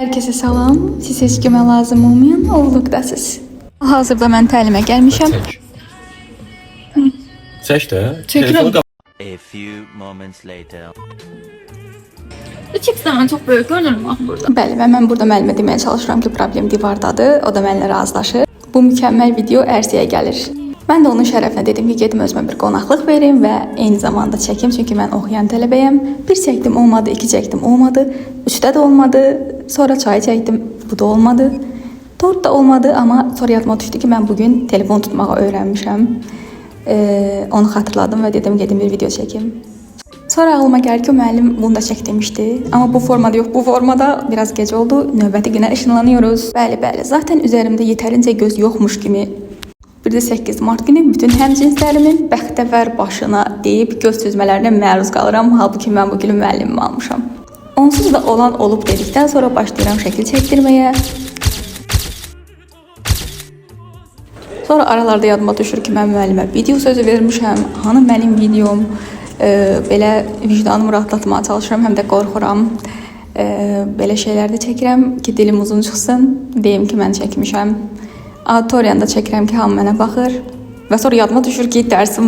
Herkese salam. Siz heç kimə lazım olmayan oğluqdasınız. Hazırda mən təlimə gəlmişəm. Çək də. Çəkirəm. A few moments later. Çəksən çox böyük görünürüm axı burada. Bəli, və mən burada müəllimə deməyə çalışıram ki, problem divardadır. O da mənimlə razılaşır. Bu mükəmməl video ərsəyə gəlir. Mən də onun şərəfinə dedim ki, gedim özümə bir qonaqlıq verim və eyni zamanda çəkim, çünki mən oxuyan tələbəyəm. Bir çəkdim olmadı, iki çəkdim olmadı, üçdə də olmadı. Sonra çay çəkdim, bu da olmadı. Tort da olmadı, amma sonra yadıma düşdü ki, mən bugün telefon tutmağı öyrənmişəm. Onu xatırladım və dedim gedim bir video çəkim. Sonra ağlıma gəldi ki, müəllim bunu da çək demişdi. Amma bu formada yox, bu formada biraz gec oldu. Növbəti günə ışınlanıyoruz. Bəli, zaten üzərimdə yetərincə göz yoxmuş kimi. Bir də 8 Mart günü bütün həmcinslərimin bəxtəvər başına deyib göz süzmələrinə məruz qalıram. Halbuki mən bu günü müəllimimi almışam. Onsuz da olan olub dedikdən sonra başlayıram şəkil çəkdirməyə. Sonra aralarda yadıma düşür ki, mən müəllimə video sözü vermişəm. Hanı mənim videom? Belə vicdanımı rahatlatmağa çalışıram, həm də qorxuram. Belə şeylər də çəkirəm ki, dilim uzun çıxsın. Deyim ki, mən çəkmişəm. Auditoriyanda çəkirəm ki, hamı mənə baxır. Və sonra yadıma düşür ki, dərsim